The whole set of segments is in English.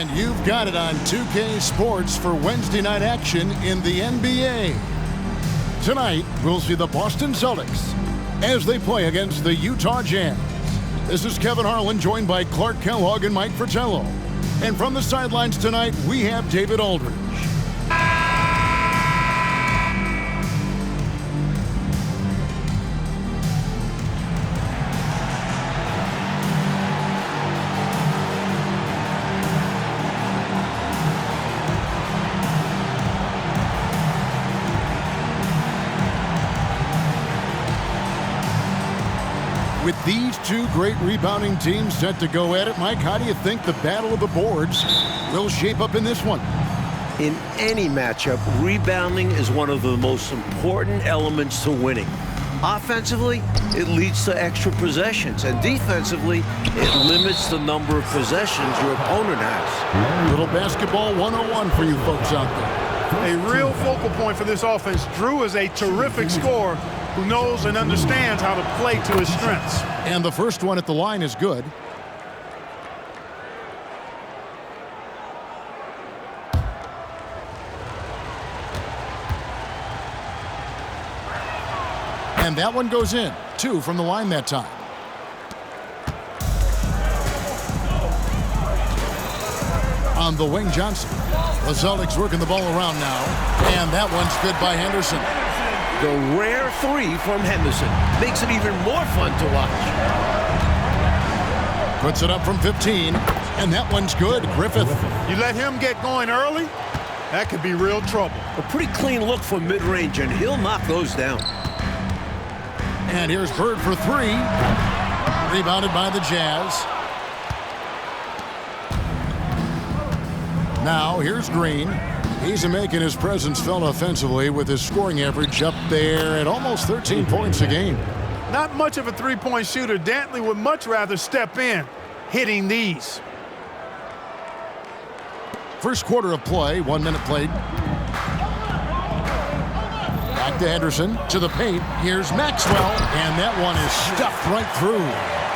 And you've got it on 2K Sports for Wednesday night action in the NBA. Tonight, we'll see the Boston Celtics as they play against the Utah Jazz. This is Kevin Harlan, joined by Clark Kellogg and Mike Fratello. And from the sidelines tonight, we have David Aldridge. With these two great rebounding teams set to go at it, Mike, how do you think the battle of the boards will shape up in this one? In any matchup, rebounding is one of the most important elements to winning. Offensively, it leads to extra possessions, and defensively, it limits the number of possessions your opponent has. Little basketball 101 for you folks out there. A real focal point for this offense. Drew is a terrific scorer who knows and understands how to play to his strengths. And the first one at the line is good. And that one goes in. 2 from the line that time. On the wing, Johnson. The Celtics working the ball around now. And that one's good by Henderson. The rare 3 from Henderson makes it even more fun to watch. Puts it up from 15, and that one's good. Griffith. You let him get going early, that could be real trouble. A pretty clean look for mid-range, and he'll knock those down. And here's Bird for 3. Rebounded by the Jazz. Now here's Green. He's making his presence felt offensively with his scoring average up there at almost 13 points a game. Not much of a three-point shooter. Dantley would much rather step in, hitting these. First quarter of play, 1 minute played. Back to Henderson, to the paint. Here's Maxwell, and that one is stuffed right through.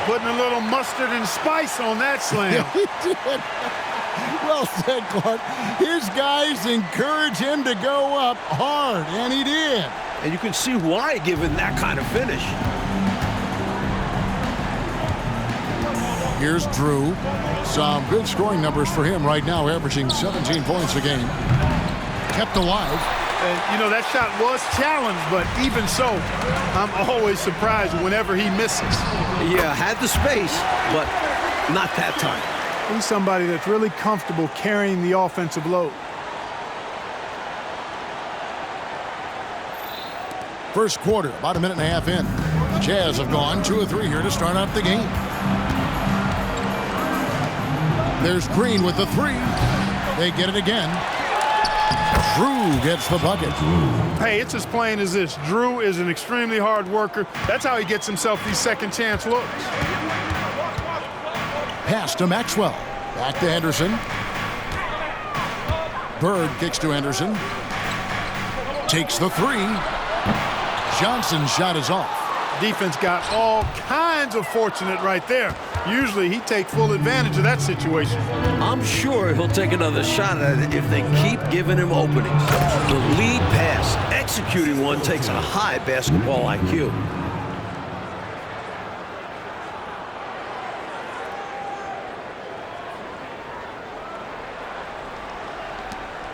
Putting a little mustard and spice on that slam. He did. Well said, Clark. His guys encourage him to go up hard, and he did. And you can see why, given that kind of finish. Here's Drew. Some good scoring numbers for him right now, averaging 17 points a game. Kept alive. And, you know, that shot was challenged, but even so, I'm always surprised whenever he misses. Yeah, had the space, but not that time. He's somebody that's really comfortable carrying the offensive load. First quarter, about a minute and a half in. Jazz have gone 2 of 3 here to start out the game. There's Green with the 3. They get it again. Drew gets the bucket. Hey, it's as plain as this. Drew is an extremely hard worker. That's how he gets himself these second chance looks. Pass to Maxwell. Back to Henderson. Bird kicks to Henderson. Takes the 3. Johnson's shot is off. Defense got all kinds of fortunate right there. Usually he takes full advantage of that situation. I'm sure he'll take another shot at it if they keep giving him openings. The lead pass, executing one, takes a high basketball IQ.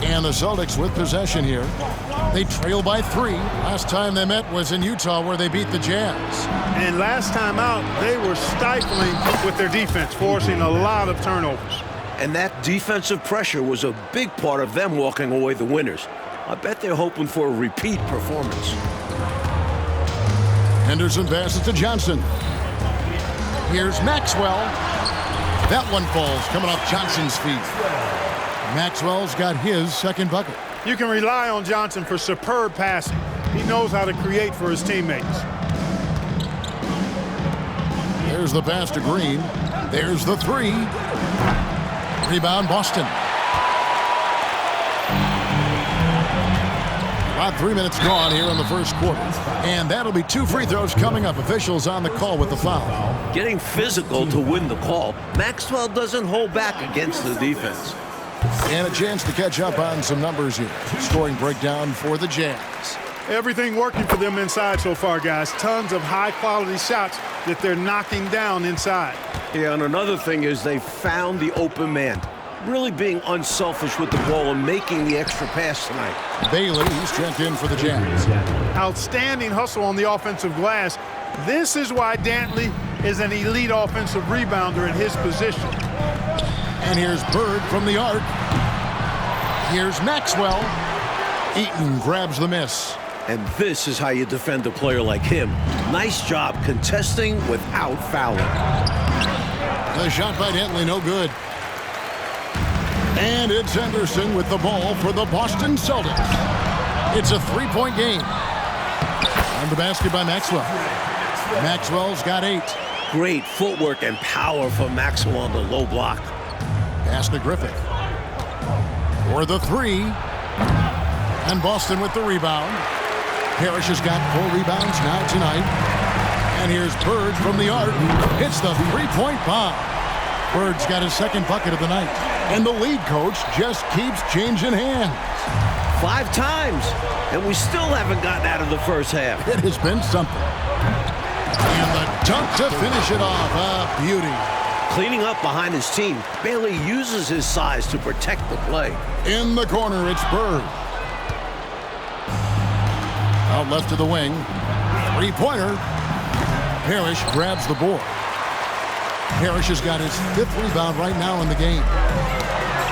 And the Celtics with possession here. They trail by 3. Last time they met was in Utah, where they beat the Jazz. And last time out, they were stifling with their defense, forcing a lot of turnovers. And that defensive pressure was a big part of them walking away the winners. I bet they're hoping for a repeat performance. Henderson passes to Johnson. Here's Maxwell. That one falls, coming off Johnson's feet. Maxwell's got his second bucket. You can rely on Johnson for superb passing. He knows how to create for his teammates. There's the pass to Green. There's the 3. Rebound, Boston. About 3 minutes gone here in the first quarter. And that'll be 2 free throws coming up. Officials on the call with the foul. Getting physical to win the call. Maxwell doesn't hold back against the defense. And a chance to catch up on some numbers here. Scoring breakdown for the Jazz. Everything working for them inside so far, guys. Tons of high-quality shots that they're knocking down inside. Yeah, and another thing is they found the open man. Really being unselfish with the ball and making the extra pass tonight. Bailey, he's checked in for the Jazz. Outstanding hustle on the offensive glass. This is why Dantley is an elite offensive rebounder at his position. And here's Bird from the arc. Here's Maxwell. Eaton grabs the miss. And this is how you defend a player like him. Nice job contesting without fouling. The shot by Dantley, no good. And it's Henderson with the ball for the Boston Celtics. It's a 3-point game. And the basket by Maxwell. Maxwell's got 8. Great footwork and power from Maxwell on the low block. Pass to Griffith. For the 3. And Boston with the rebound. Parrish has got 4 rebounds now tonight. And here's Bird from the arc. Hits the 3-point bomb. Bird's got his second bucket of the night. And the lead coach just keeps changing hands. 5 times, and we still haven't gotten out of the first half. It has been something. And the dunk to finish it off. A beauty. Cleaning up behind his team, Bailey uses his size to protect the play. In the corner, it's Bird. Out left to the wing. 3-pointer. Parrish grabs the board. Parrish has got his 5th rebound right now in the game.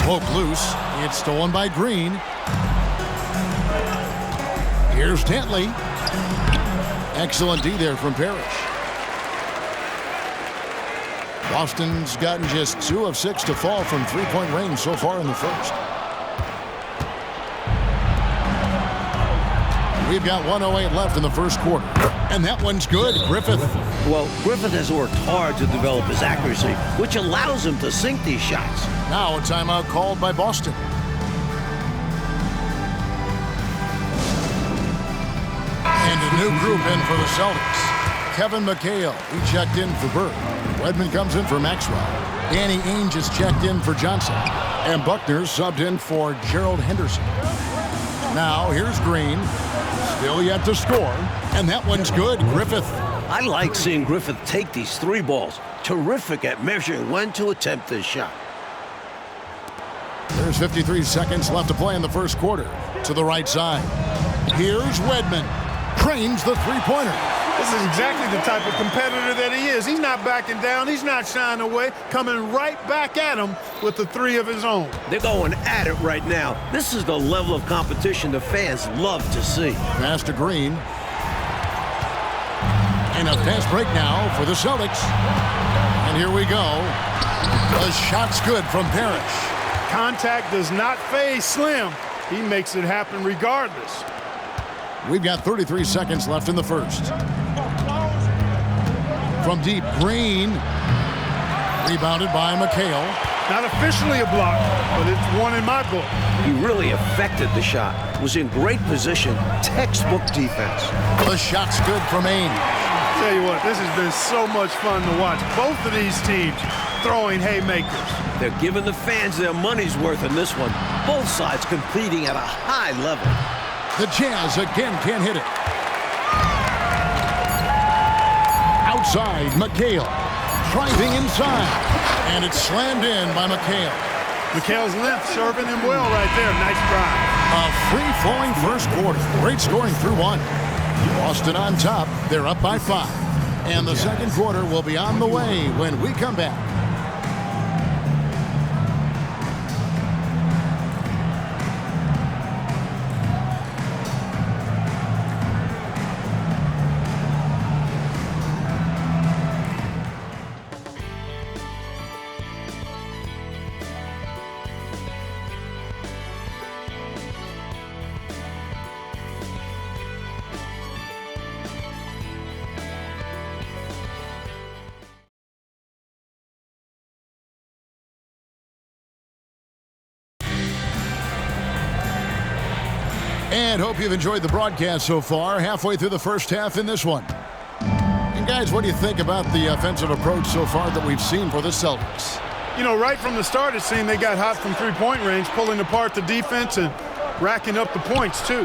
Poke loose. It's stolen by Green. Here's Dantley. Excellent D there from Parrish. Boston's gotten just 2 of 6 to fall from 3-point range so far in the first. We've got 1:08 left in the first quarter. And that one's good. Griffith. Well, Griffith has worked hard to develop his accuracy, which allows him to sink these shots. Now a timeout called by Boston. And a new group in for the Celtics. Kevin McHale, he checked in for Bird. Redmond comes in for Maxwell. Danny Ainge is checked in for Johnson. And Buckner subbed in for Gerald Henderson. Now here's Green. Still yet to score. And that one's good. Griffith. I like seeing Griffith take these 3 balls. Terrific at measuring when to attempt this shot. There's 53 seconds left to play in the first quarter. To the right side. Here's Wedman. Cranes the 3-pointer. This is exactly the type of competitor that he is. He's not backing down. He's not shying away. Coming right back at him with the 3 of his own. They're going at it right now. This is the level of competition the fans love to see. Pass to Green. And a fast break now for the Celtics. And here we go. The shot's good from Parrish. Contact does not phase Slim. He makes it happen regardless. We've got 33 seconds left in the first. From deep, Green. Rebounded by McHale. Not officially a block, but it's one in my book. He really affected the shot. Was in great position. Textbook defense. The shot's good from Ainge. Tell you what, this has been so much fun to watch. Both of these teams throwing haymakers. They're giving the fans their money's worth in this one. Both sides competing at a high level. The Jazz again can't hit it. Outside, McHale. Driving inside. And it's slammed in by McHale. McHale's length serving him well right there. Nice drive. A free-flowing first quarter. Great scoring through 1. Boston on top. They're up by 5. And the second quarter will be on the way when we come back. And hope you've enjoyed the broadcast so far. Halfway through the first half in this one. And guys, what do you think about the offensive approach so far that we've seen for the Celtics? You know, right from the start, it seemed they got hot from three-point range, pulling apart the defense and racking up the points, too.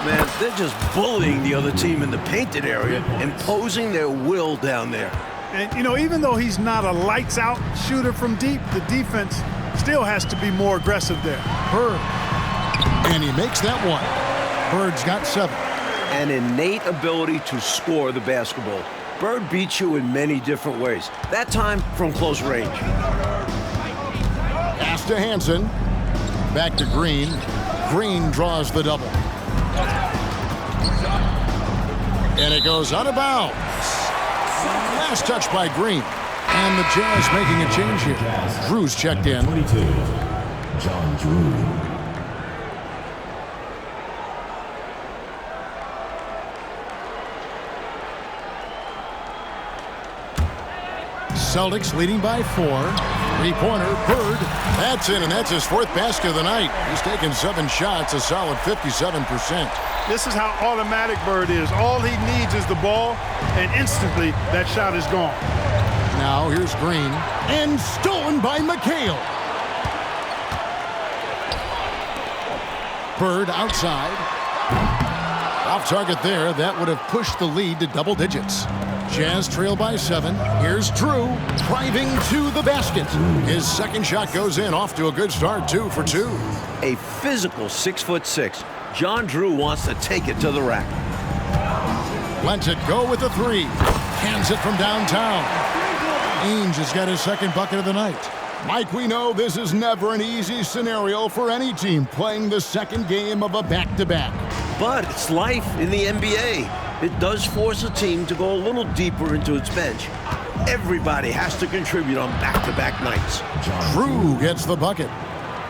Man, they're just bullying the other team in the painted area, imposing their will down there. And, you know, even though he's not a lights-out shooter from deep, the defense still has to be more aggressive there. Bird. And he makes that one. Bird's got 7. An innate ability to score the basketball. Bird beats you in many different ways. That time from close range. Pass to Hansen. Back to Green. Green draws the double. And it goes out of bounds. Last touch by Green. And the Jazz making a change here. Drew's checked in. 22, John Drew. Celtics leading by 4. Three-pointer, Bird. That's in, and that's his 4th basket of the night. He's taken 7 shots, a solid 57%. This is how automatic Bird is. All he needs is the ball, and instantly that shot is gone. Now here's Green. And stolen by McHale. Bird outside. Off target there. That would have pushed the lead to double digits. Jazz trail by 7. Here's Drew driving to the basket. His second shot goes in, off to a good start, 2 for 2. A physical 6'6". John Drew wants to take it to the rack. Lets it go with the 3. Hands it from downtown. Ainge has got his second bucket of the night. Mike, we know this is never an easy scenario for any team playing the second game of a back-to-back. But it's life in the NBA. It does force a team to go a little deeper into its bench. Everybody has to contribute on back-to-back nights. Drew gets the bucket.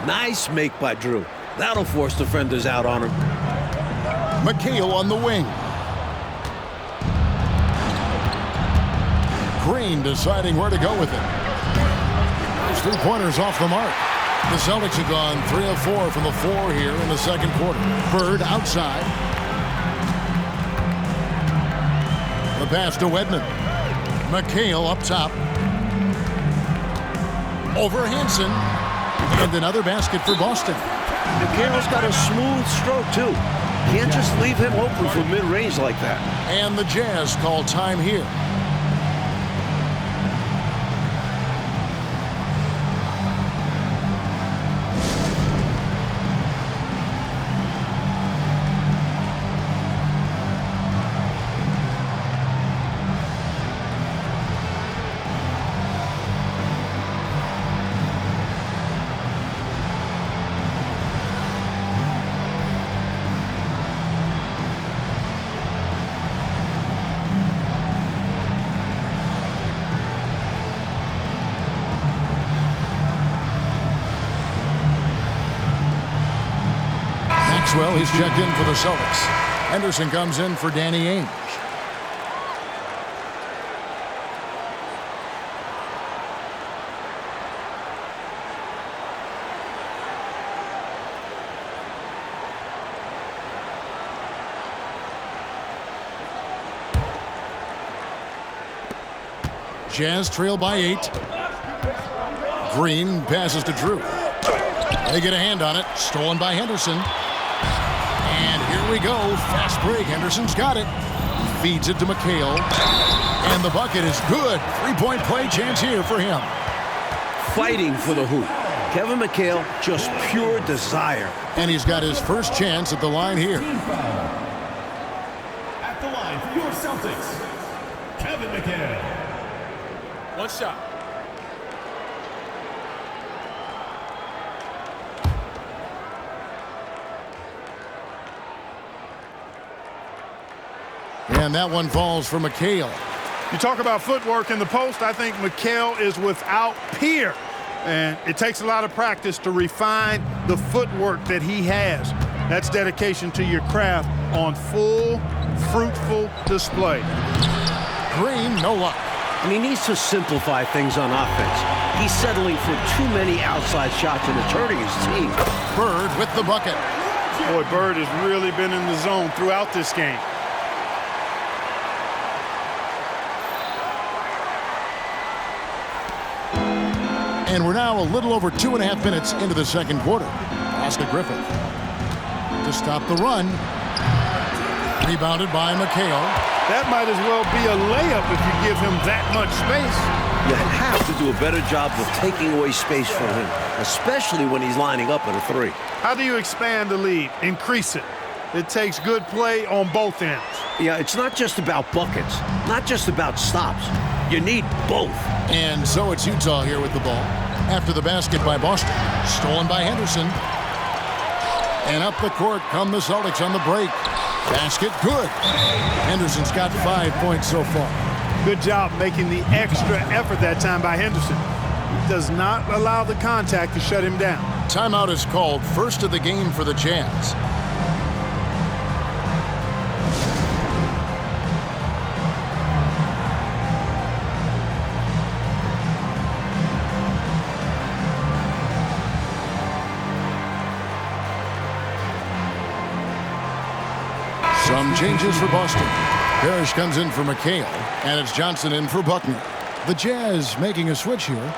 Nice make by Drew. That'll force defenders out on him. McHale on the wing. Green deciding where to go with it. Those 3-pointers off the mark. The Celtics have gone 3 of 4 from the floor here in the second quarter. Bird outside. The pass to Wedman. McHale up top. Over Hansen. And another basket for Boston. McHale's got a smooth stroke, too. Can't just leave him open for mid-range like that. And the Jazz call time here. Well, he's checked in for the Celtics. Henderson comes in for Danny Ainge. Jazz trail by 8. Green passes to Drew. They get a hand on it. Stolen by Henderson. And here we go. Fast break. Henderson's got it. Feeds it to McHale. And the bucket is good. 3-point play chance here for him. Fighting for the hoop. Kevin McHale, just pure desire. And he's got his first chance at the line here. At the line for your Celtics, Kevin McHale. One shot. And that one falls for McHale. You talk about footwork in the post, I think McHale is without peer. And it takes a lot of practice to refine the footwork that he has. That's dedication to your craft on full, fruitful display. Green, no luck. And he needs to simplify things on offense. He's settling for too many outside shots and it's hurting his team. Bird with the bucket. Boy, Bird has really been in the zone throughout this game. And we're now a little over 2.5 minutes into the second quarter. Oscar Griffith to stop the run. Rebounded by McHale. That might as well be a layup if you give him that much space. You have to do a better job of taking away space from him, especially when he's lining up at a three. How do you expand the lead? Increase it. It takes good play on both ends. Yeah, it's not just about buckets, not just about stops. You need both. And so it's Utah here with the ball. After the basket by Boston. Stolen by Henderson. And up the court come the Celtics on the break. Basket good. Henderson's got 5 points so far. Good job making the extra effort that time by Henderson. He does not allow the contact to shut him down. Timeout is called, first of the game for the Jazz. Some changes for Boston. Parrish comes in for McHale, and it's Johnson in for Buckner. The Jazz making a switch here.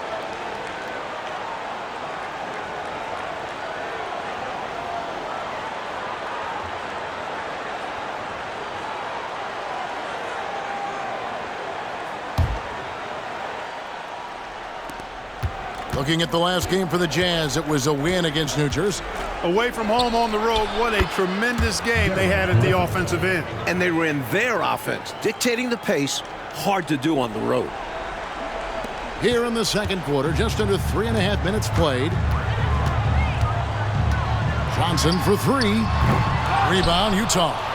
Looking at the last game for the Jazz, it was a win against New Jersey. Away from home on the road, what a tremendous game they had at the offensive end. And they ran their offense, dictating the pace. Hard to do on the road. Here in the second quarter, just under 3.5 minutes played. Johnson for three. Rebound, Utah.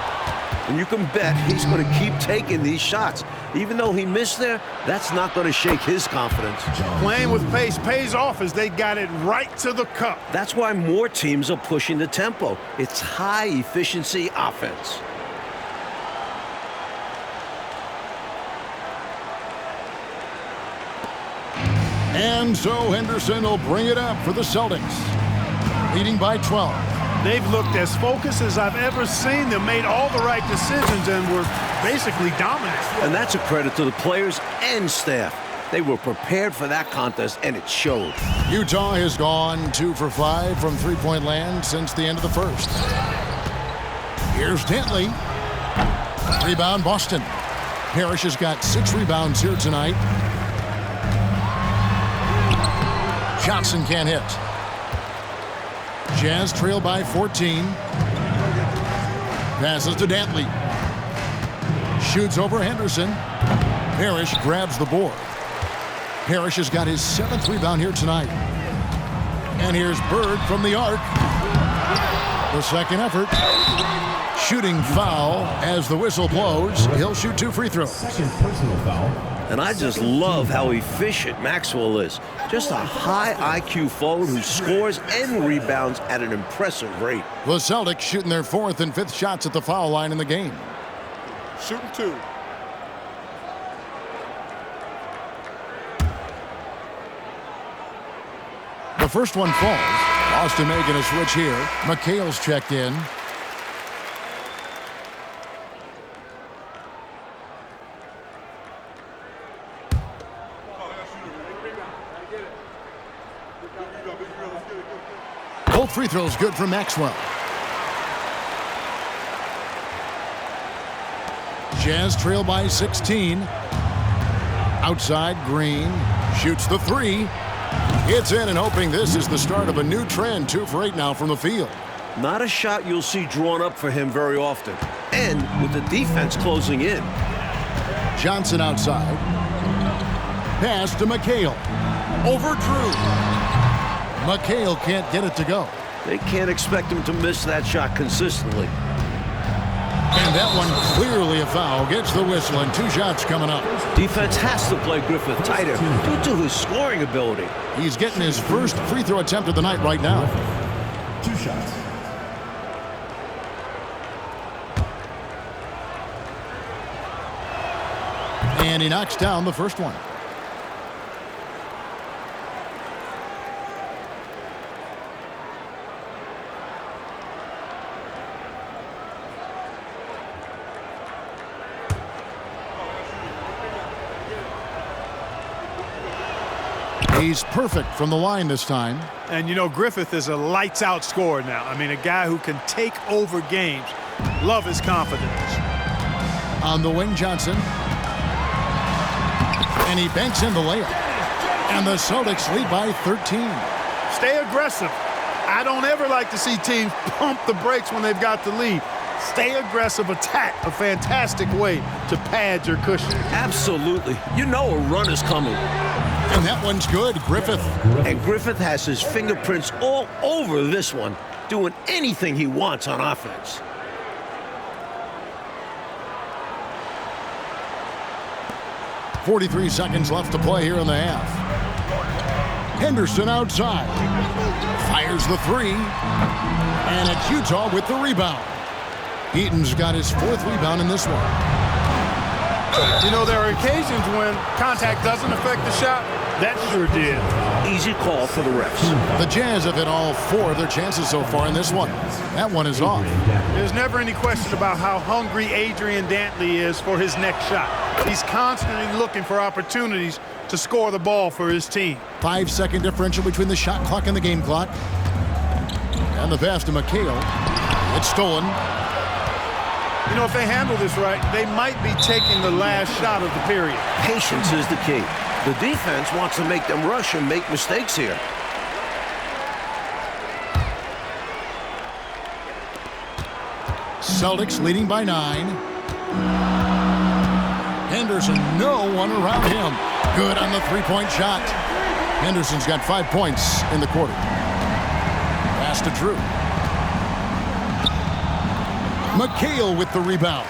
And you can bet he's going to keep taking these shots. Even though he missed there, that's not going to shake his confidence. Playing with pace pays off as they got it right to the cup. That's why more teams are pushing the tempo. It's high-efficiency offense. And so Henderson will bring it up for the Celtics, leading by 12. They've looked as focused as I've ever seen them, made all the right decisions, and were basically dominant. And that's a credit to the players and staff. They were prepared for that contest, and it showed. Utah has gone 2 for 5 from three-point land since the end of the first. Here's Dantley. Rebound, Boston. Parrish has got 6 rebounds here tonight. Johnson can't hit. Jazz trail by 14. Passes to Dantley. Shoots over Henderson. Parrish grabs the board. Parrish has got his 7th rebound here tonight. And here's Bird from the arc. The second effort. Shooting foul as the whistle blows. He'll shoot 2 free throws. Second personal foul. And I just love how efficient Maxwell is. Just a high IQ forward who scores and rebounds at an impressive rate. The Celtics shooting their 4th and 5th shots at the foul line in the game. Shooting 2. The first one falls. Boston making a switch here. McHale's checked in. Both free throws good for Maxwell. Jazz trail by 16. Outside, Green shoots the 3. It's in, and hoping this is the start of a new trend. 2 for 8 now from the field. Not a shot you'll see drawn up for him very often. And with the defense closing in. Johnson outside. Pass to McHale. Over Drew. McHale can't get it to go. They can't expect him to miss that shot consistently. And that one clearly a foul. Gets the whistle, and 2 shots coming up. Defense has to play Griffith tighter due to his scoring ability. He's getting his first free throw attempt of the night right now. 2 shots. And he knocks down the first one. He's perfect from the line this time. And, you know, Griffith is a lights-out scorer now. I mean, a guy who can take over games. Love his confidence. On the wing, Johnson. And he banks in the layup. And the Celtics lead by 13. Stay aggressive. I don't ever like to see teams pump the brakes when they've got the lead. Stay aggressive, attack, a fantastic way to pad your cushion. Absolutely. You know a run is coming. And that one's good, Griffith. And Griffith has his fingerprints all over this one, doing anything he wants on offense. .43 seconds left to play here in the half. Henderson outside. Fires the three. And it's Utah with the rebound. Eaton's got his 4th rebound in this one. You know, there are occasions when contact doesn't affect the shot. That sure did. Easy call for the refs. The Jazz have hit all 4 of their chances so far in this one. That one is off. There's never any question about how hungry Adrian Dantley is for his next shot. He's constantly looking for opportunities to score the ball for his team. 5-second differential between the shot clock and the game clock. And the pass to McHale. It's stolen. You know, if they handle this right, they might be taking the last shot of the period. Patience is the key. The defense wants to make them rush and make mistakes here. Celtics leading by 9. Henderson, no one around him. Good on the three-point shot. Henderson's got 5 points in the quarter. Pass to Drew. McHale with the rebound.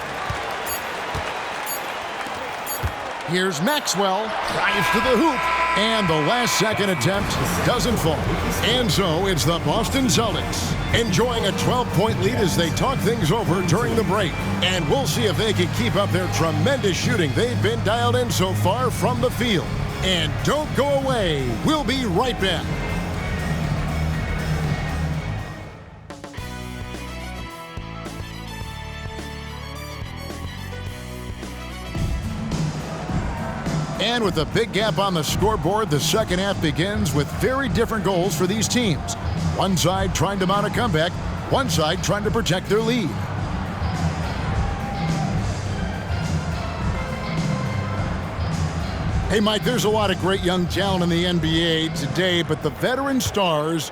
Here's Maxwell. Drives to the hoop. And the last second attempt doesn't fall. And so it's the Boston Celtics enjoying a 12-point lead as they talk things over during the break. And we'll see if they can keep up their tremendous shooting they've been dialed in so far from the field. And don't go away. We'll be right back. And with a big gap on the scoreboard, the second half begins with very different goals for these teams. One side trying to mount a comeback, one side trying to protect their lead. Hey, Mike, there's a lot of great young talent in the NBA today, but the veteran stars,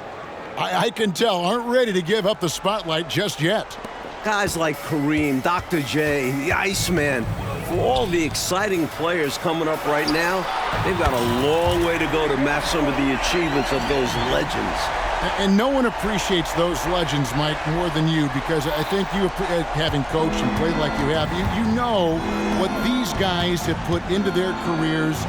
I can tell, aren't ready to give up the spotlight just yet. Guys like Kareem, Dr. J, the Iceman, for all the exciting players coming up right now, they've got a long way to go to match some of the achievements of those legends. And no one appreciates those legends, Mike, more than you, because I think you, having coached and played like you have, you know what these guys have put into their careers,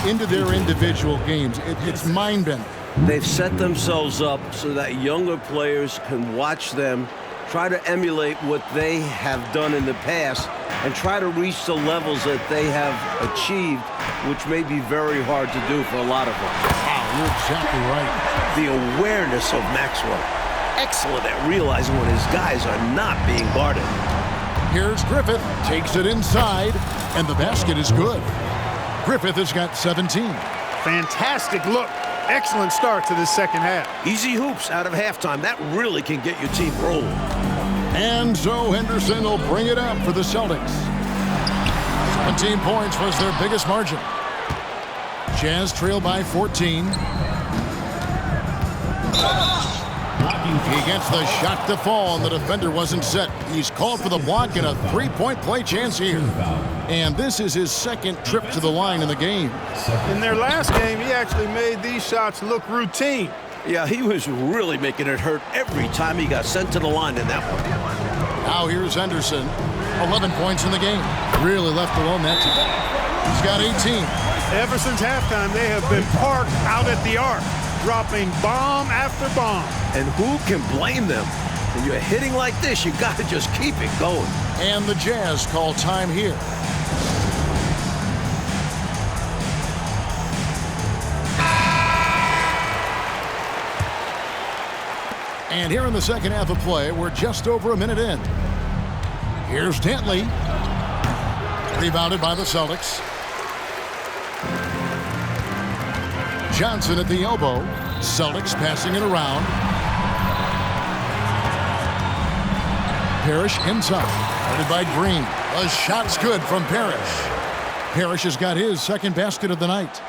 into their individual games. It's mind-bending. They've set themselves up so that younger players can watch them, try to emulate what they have done in the past, and try to reach the levels that they have achieved, which may be very hard to do for a lot of them. Wow, you're exactly right. The awareness of Maxwell. Excellent at realizing when his guys are not being guarded. Here's Griffith, takes it inside, and the basket is good. Griffith has got 17. Fantastic look. Excellent start to this second half. Easy hoops out of halftime. That really can get your team rolling. And so Henderson will bring it up for the Celtics. 17 points was their biggest margin. Jazz trail by 14. He gets the shot to fall, and the defender wasn't set. He's called for the block and a three-point play chance here. And this is his second trip to the line in the game. In their last game, he actually made these shots look routine. Yeah, he was really making it hurt every time he got sent to the line in that one. Now here's Henderson. 11 points in the game. Really left alone that time. He's got 18. Ever since halftime, they have been parked out at the arc, dropping bomb after bomb. And who can blame them? When you're hitting like this, you got to just keep it going. And the Jazz call time here. And here in the second half of play, we're just over a minute in. Here's Dantley. Rebounded by the Celtics. Johnson at the elbow. Celtics passing it around. Parrish inside. Guarded by Green. A shot's good from Parrish. Parrish has got his second basket of the night.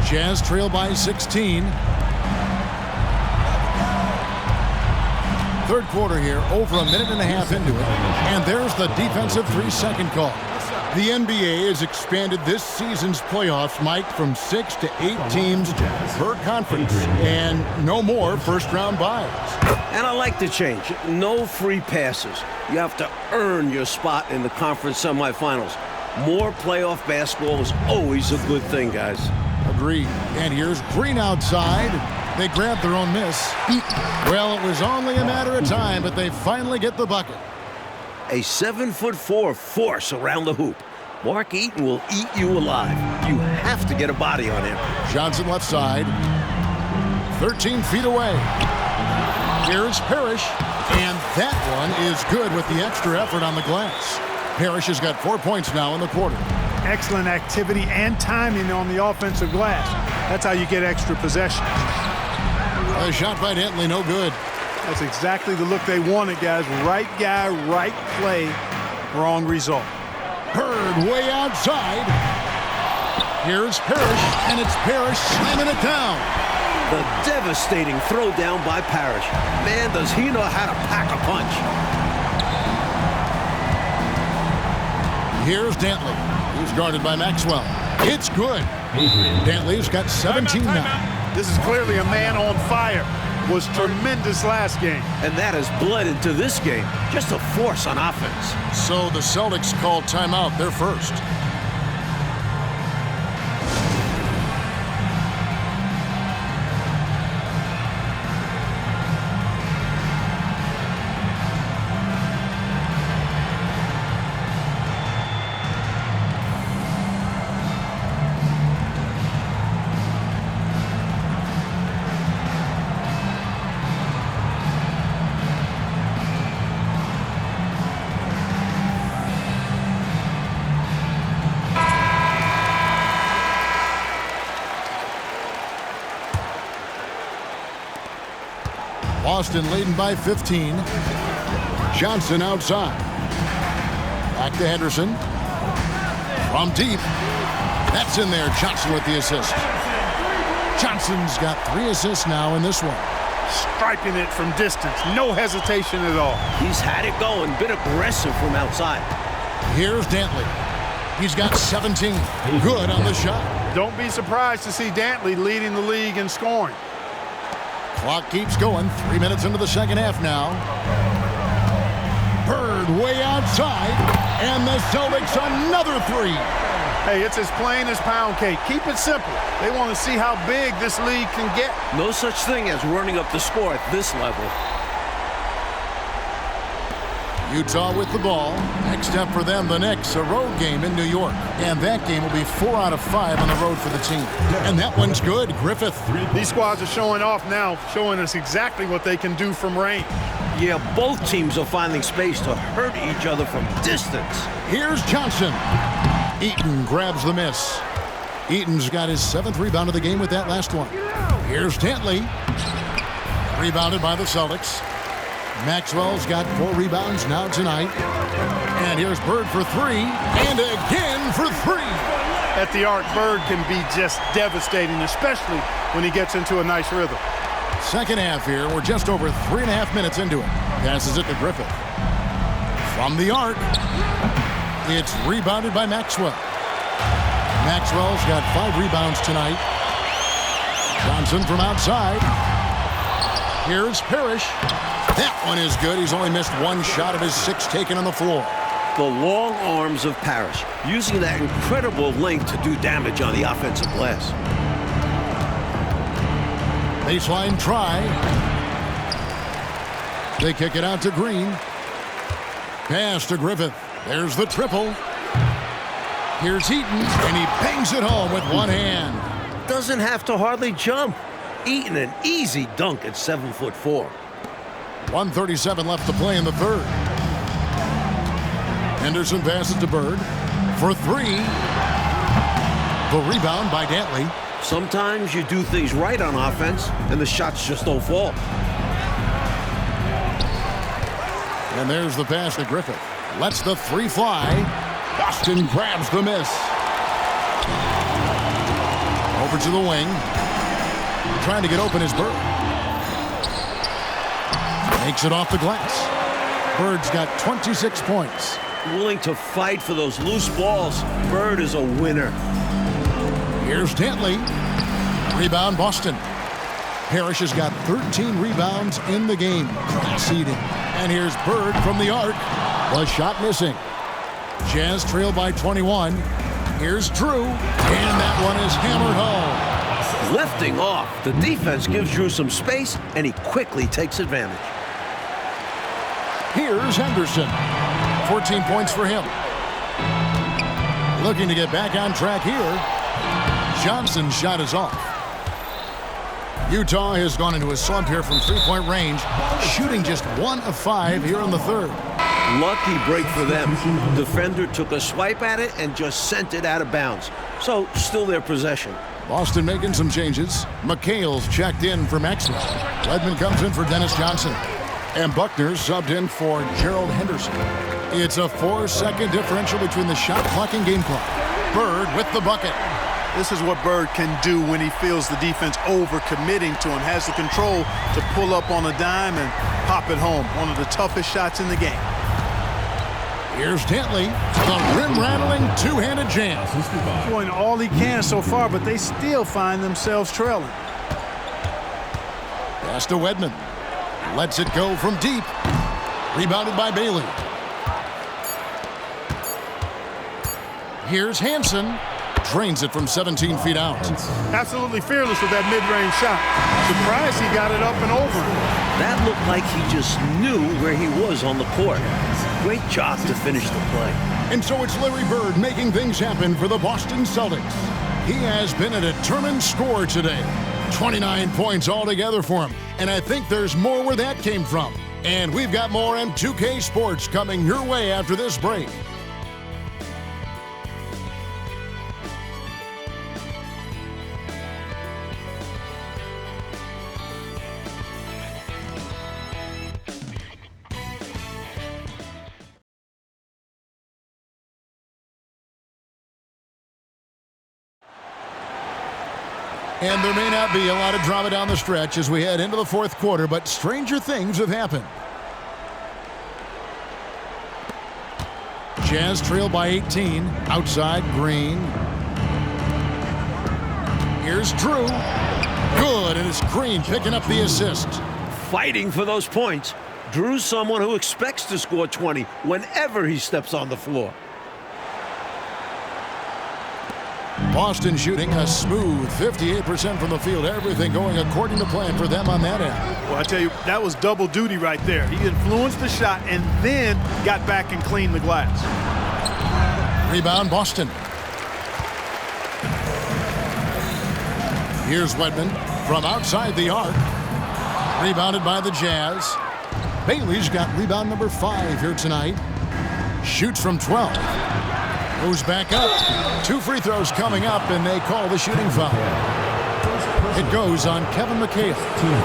Jazz trail by 16. Third quarter here, over a minute and a half into it. And there's the defensive 3-second call. The NBA has expanded this season's playoffs, Mike, from 6 to 8 teams per conference. And no more first-round buys. And I like the change. No free passes. You have to earn your spot in the conference semifinals. More playoff basketball is always a good thing, guys. Agreed. And here's Green outside. They grabbed their own miss. Well, it was only a matter of time, but they finally get the bucket. A 7'4" force around the hoop. Mark Eaton will eat you alive. You have to get a body on him. Johnson left side. 13 feet away. Here's Parrish. And that one is good with the extra effort on the glass. Parrish has got 4 points now in the quarter. Excellent activity and timing on the offensive glass. That's how you get extra possession. A shot by Dantley, no good. That's exactly the look they wanted, guys. Right guy, right play, wrong result. Bird way outside. Here's Parrish, and it's Parrish slamming it down. The devastating throwdown by Parrish. Man, does he know how to pack a punch. Here's Dantley. He's guarded by Maxwell. It's good. Dantley's got 17 now. This is clearly a man on fire. Was tremendous last game. And that has bled into this game. Just a force on offense. So the Celtics called timeout. They're first. Boston leading by 15. Johnson outside. Back to Henderson. From deep. That's in there. Johnson with the assist. Johnson's got 3 assists now in this one. Striping it from distance. No hesitation at all. He's had it going. Been aggressive from outside. Here's Dantley. He's got 17. Good on the shot. Don't be surprised to see Dantley leading the league in scoring. Clock keeps going. 3 minutes into the second half now. Bird way outside. And the Celtics another 3. Hey, it's as plain as pound cake. Keep it simple. They want to see how big this league can get. No such thing as running up the score at this level. Utah with the ball. Next up for them, the Knicks, a road game in New York. And that game will be 4 out of 5 on the road for the team. And that one's good. Griffith. These squads are showing off now, showing us exactly what they can do from range. Yeah, both teams are finding space to hurt each other from distance. Here's Johnson. Eaton grabs the miss. Eaton's got his 7th rebound of the game with that last one. Here's Dantley. Rebounded by the Celtics. Maxwell's got 4 rebounds now tonight. And here's Bird for 3. And again for 3. At the arc, Bird can be just devastating, especially when he gets into a nice rhythm. Second half here. We're just over 3.5 minutes into it. Passes it to Griffith. From the arc. It's rebounded by Maxwell. Maxwell's got 5 rebounds tonight. Johnson from outside. Here's Parrish. That one is good. He's only missed 1 shot of his 6 taken on the floor. The long arms of Parrish, using that incredible length to do damage on the offensive glass. Baseline try. They kick it out to Green. Pass to Griffith. There's the triple. Here's Eaton, and he bangs it home with one hand. Doesn't have to hardly jump. Eaton an easy dunk at 7'4". 1:37 left to play in the third. Henderson passes to Bird for 3. The rebound by Dantley. Sometimes you do things right on offense, and the shots just don't fall. And there's the pass to Griffith. Lets the three fly. Boston grabs the miss. Over to the wing. Trying to get open is Bird. Makes it off the glass. Bird's got 26 points. Willing to fight for those loose balls. Bird is a winner. Here's Dantley. Rebound Boston. Parrish has got 13 rebounds in the game. Class eating. And here's Bird from the arc. The shot missing. Jazz trail by 21. Here's Drew. And that one is hammered home. Lifting off. The defense gives Drew some space, and he quickly takes advantage. Here's Henderson. 14 points for him. Looking to get back on track here. Johnson's shot is off. Utah has gone into a slump here from three-point range, shooting just 1 of 5 here in the third. Lucky break for them. Defender took a swipe at it and just sent it out of bounds. So, still their possession. Boston making some changes. McHale's checked in for Maxwell. Redmond comes in for Dennis Johnson. And Buckner subbed in for Gerald Henderson. It's a 4-second differential between the shot clock and game clock. Bird with the bucket. This is what Bird can do when he feels the defense over-committing to him. Has the control to pull up on a dime and pop it home. One of the toughest shots in the game. Here's Dantley. The rim-rattling two-handed jam. Doing all he can so far, but they still find themselves trailing. Pass to Wedman. Lets it go from deep. Rebounded by Bailey. Here's Hansen. Drains it from 17 feet out. Absolutely fearless with that mid-range shot. Surprised he got it up and over. That looked like he just knew where he was on the court. Great job to finish the play. And so it's Larry Bird making things happen for the Boston Celtics. He has been a determined scorer today. 29 points altogether for him. And I think there's more where that came from. And we've got more M2K Sports coming your way after this break. And there may not be a lot of drama down the stretch as we head into the fourth quarter, but stranger things have happened. Jazz trail by 18. Outside, Green. Here's Drew. Good, and it's Green picking up the assist. Fighting for those points. Drew's someone who expects to score 20 whenever he steps on the floor. Boston shooting a smooth 58% from the field. Everything going according to plan for them on that end. Well, I tell you, that was double duty right there. He influenced the shot and then got back and cleaned the glass. Rebound, Boston. Here's Wedman from outside the arc. Rebounded by the Jazz. Bailey's got rebound number 5 here tonight. Shoots from 12. Goes back up. 2 free throws coming up, and they call the shooting foul. It goes on Kevin McHale.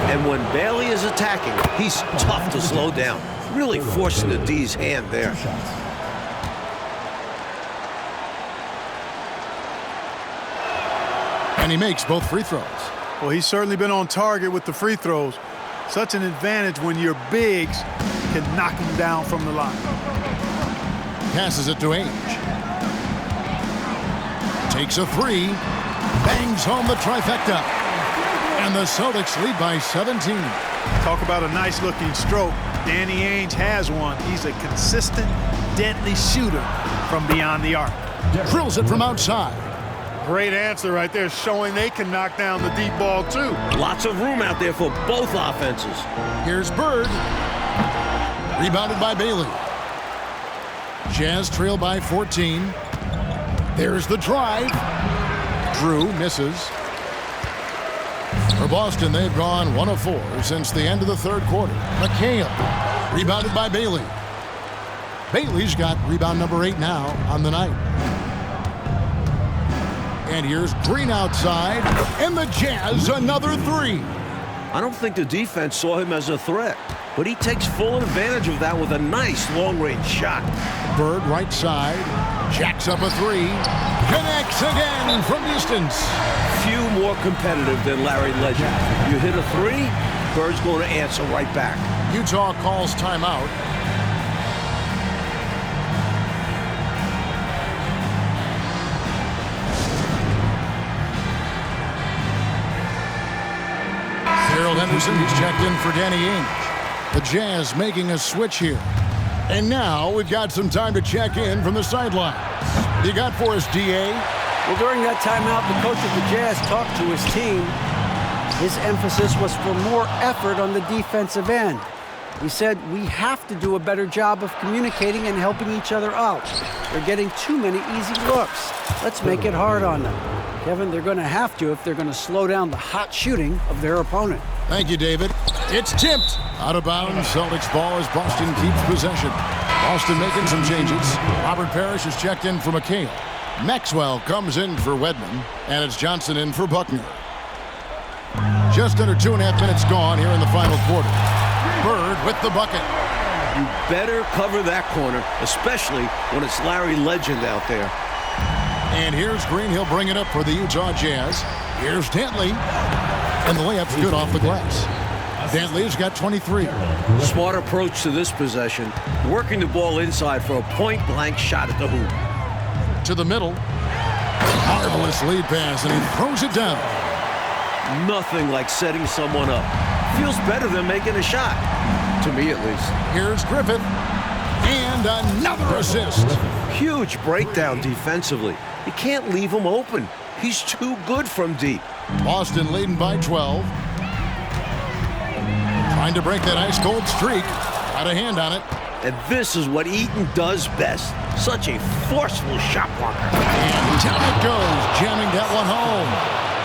And when Bailey is attacking, he's tough to slow down. Really forcing the D's hand there. And he makes both free throws. Well, he's certainly been on target with the free throws. Such an advantage when your bigs can knock him down from the line. Passes it to Ainge. Takes a 3. Bangs home the trifecta. And the Celtics lead by 17. Talk about a nice-looking stroke. Danny Ainge has one. He's a consistent, deadly shooter from beyond the arc. Drills it from outside. Great answer right there, showing they can knock down the deep ball, too. Lots of room out there for both offenses. Here's Bird. Rebounded by Bailey. Jazz trail by 14. There's the drive. Drew misses. For Boston, they've gone 1 of 4 since the end of the third quarter. McHale, rebounded by Bailey. Bailey's got rebound number 8 now on the night. And here's Green outside, and the Jazz another three. I don't think the defense saw him as a threat, but he takes full advantage of that with a nice long-range shot. Bird right side, jacks up a three, connects again from distance. Few more competitive than Larry Legend. You hit a three, Bird's going to answer right back. Utah calls timeout. Harold Henderson, he's checked in for Danny Ainge. The Jazz making a switch here. And now we've got some time to check in from the sideline. You got for us, D.A.? Well, during that timeout, the coach of the Jazz talked to his team. His emphasis was for more effort on the defensive end. He said, we have to do a better job of communicating and helping each other out. They're getting too many easy looks. Let's make it hard on them. Kevin, they're going to have to if they're going to slow down the hot shooting of their opponent. Thank you, David. It's tipped. Out of bounds. Celtics ball as Boston keeps possession. Boston making some changes. Robert Parrish is checked in for McHale. Maxwell comes in for Wedman, and it's Johnson in for Buckner. Just under 2.5 minutes gone here in the final quarter. Bird with the bucket. You better cover that corner, especially when it's Larry Legend out there. And here's Green. He'll bring it up for the Utah Jazz. Here's Dantley. And the layup's good off the glass. Dantley's got 23. Smart approach to this possession. Working the ball inside for a point-blank shot at the hoop. To the middle. Marvelous lead pass, and he throws it down. Nothing like setting someone up. Feels better than making a shot. To me, at least. Here's Griffith. And another assist. Huge breakdown defensively. You can't leave him open. He's too good from deep. Boston leading by 12. Trying to break that ice-cold streak. Got a hand on it. And this is what Eaton does best. Such a forceful shot blocker. And down it goes, jamming that one home.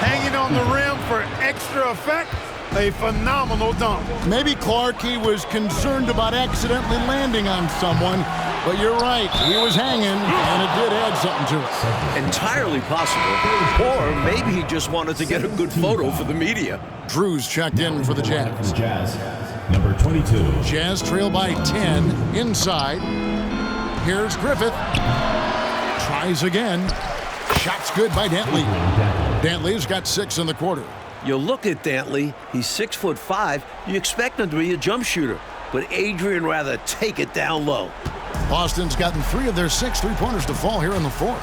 Hanging on the rim for extra effect. A phenomenal dunk. Maybe Clarkey was concerned about accidentally landing on someone, but you're right. He was hanging, and it did add something to it. Entirely possible. Or maybe he just wanted to get a good photo for the media. Drew's checked in for the Jazz. Jazz, number 22. Jazz trail by 10 inside. Here's Griffith. Tries again. Shot's good by Dantley. Dantley's got 6 in the quarter. You look at Dantley, he's 6'5". You expect him to be a jump shooter, but Adrian rather take it down low. Boston's gotten 3 of their 6 three-pointers to fall here in the fourth.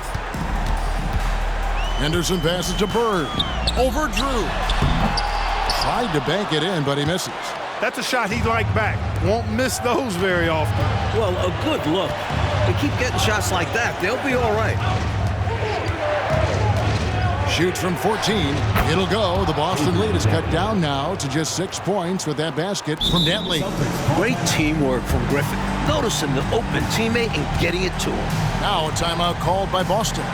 Henderson passes to Bird. Over Drew. Tried to bank it in, but he misses. That's a shot he'd like back. Won't miss those very often. Well, a good look. They keep getting shots like that, they'll be all right. Shoots from 14. It'll go. The Boston lead is cut down now to just 6 points with that basket from Dantley. Great teamwork from Griffin. Noticing the open teammate and getting it to him. Now a timeout called by Boston.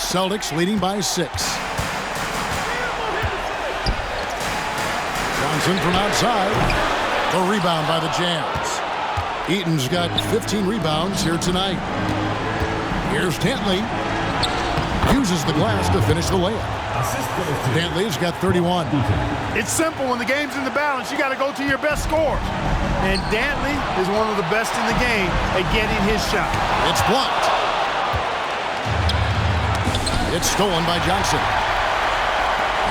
Celtics leading by 6. Johnson from outside. The rebound by the Jazz. Eaton's got 15 rebounds here tonight. Here's Dantley. Uses the glass to finish the layup. Dantley's got 31. It's simple. When the game's in the balance, you got to go to your best scorers. And Dantley is one of the best in the game at getting his shot. It's blocked. It's stolen by Johnson.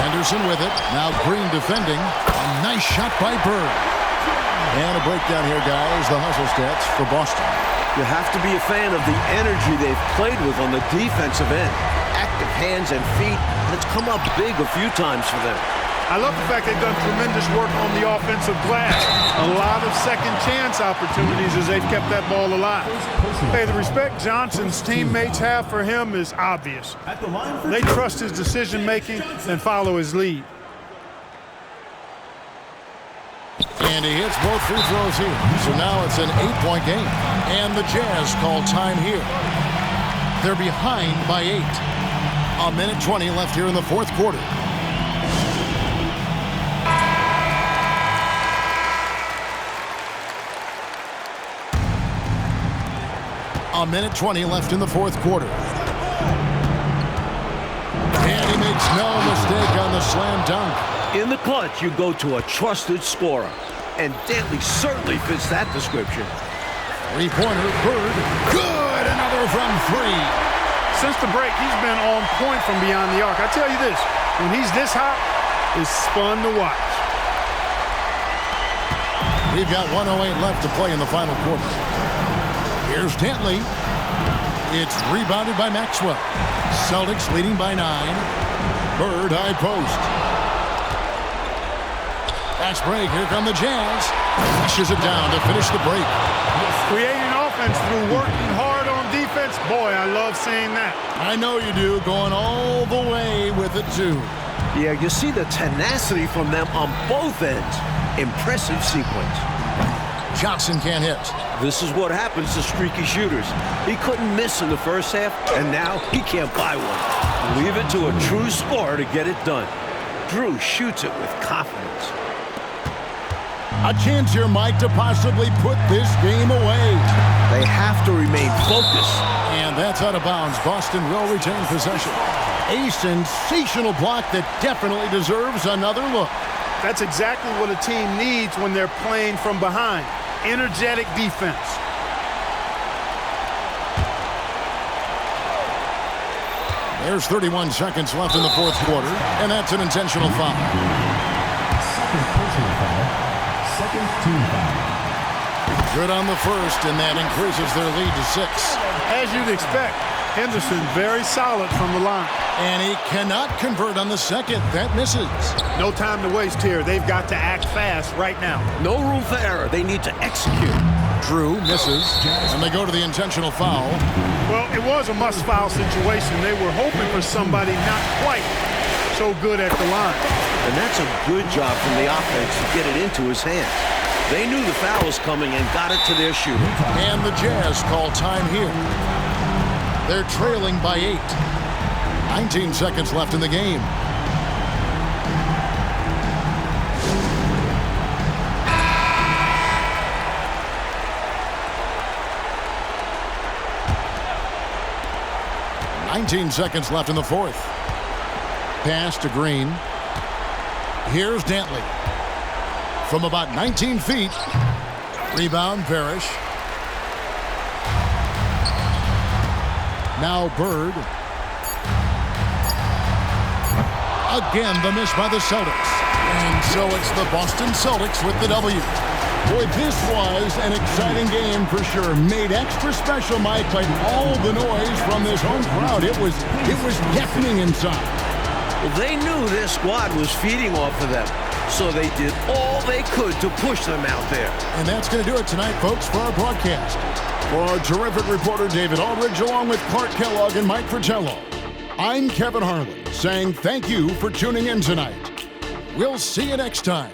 Henderson with it. Now Green defending. A nice shot by Bird. And a breakdown here, guys. The hustle stats for Boston. You have to be a fan of the energy they've played with on the defensive end. Active hands and feet. It's come up big a few times for them. I love the fact they've done tremendous work on the offensive glass. A lot of second chance opportunities as they've kept that ball alive. Hey, the respect Johnson's teammates have for him is obvious. They trust his decision-making and follow his lead. And he hits both free throws here. So now it's an 8-point game. And the Jazz call time here. They're behind by 8. A minute 20 left here in the fourth quarter. A minute 20 left in the fourth quarter. And he makes no mistake on the slam dunk. In the clutch, you go to a trusted scorer. And Dantley certainly fits that description. Three-pointer, Bird. Good! Another from 3. Since the break, he's been on point from beyond the arc. I tell you this, when he's this hot, it's fun to watch. We've got 1:08 left to play in the final quarter. Here's Dantley. It's rebounded by Maxwell. Celtics leading by 9. Bird high post. Fast break. Here come the Jazz. Flushes it down to finish the break. Creating offense through working hard on defense. Boy, I love seeing that. I know you do. Going all the way with it, too. Yeah, you see the tenacity from them on both ends. Impressive sequence. Johnson can't hit. This is what happens to streaky shooters. He couldn't miss in the first half, and now he can't buy one. Leave it to a true scorer to get it done. Drew shoots it with confidence. A chance here, Mike, to possibly put this game away. They have to remain focused. And that's out of bounds. Boston will retain possession. A sensational block that definitely deserves another look. That's exactly what a team needs when they're playing from behind. Energetic defense. There's 31 seconds left in the fourth quarter, and that's an intentional foul. Second personal foul. Second team foul. Good on the first, and that increases their lead to 6. As you'd expect, Henderson very solid from the line. And he cannot convert on the second. That misses. No time to waste here. They've got to act fast right now. No room for error. They need to execute. Drew misses, and they go to the intentional foul. Well, it was a must-foul situation. They were hoping for somebody not quite so good at the line. And that's a good job from the offense to get it into his hands. They knew the foul was coming and got it to their shooter. And the Jazz call time here. They're trailing by 8. 19 seconds left in the game. $19 seconds left in the fourth. Pass to Green. Here's Dantley. From about 19 feet. Rebound, Parrish. Now Bird. Again, the miss by the Celtics. And so it's the Boston Celtics with the W. Boy, this was an exciting game for sure. Made extra special, Mike, by all the noise from this home crowd. It was deafening inside. Well, they knew their squad was feeding off of them, so they did all they could to push them out there. And that's going to do it tonight, folks, for our broadcast. For our terrific reporter, David Aldridge, along with Clark Kellogg and Mike Fratello, I'm Kevin Harlan, saying thank you for tuning in tonight. We'll see you next time.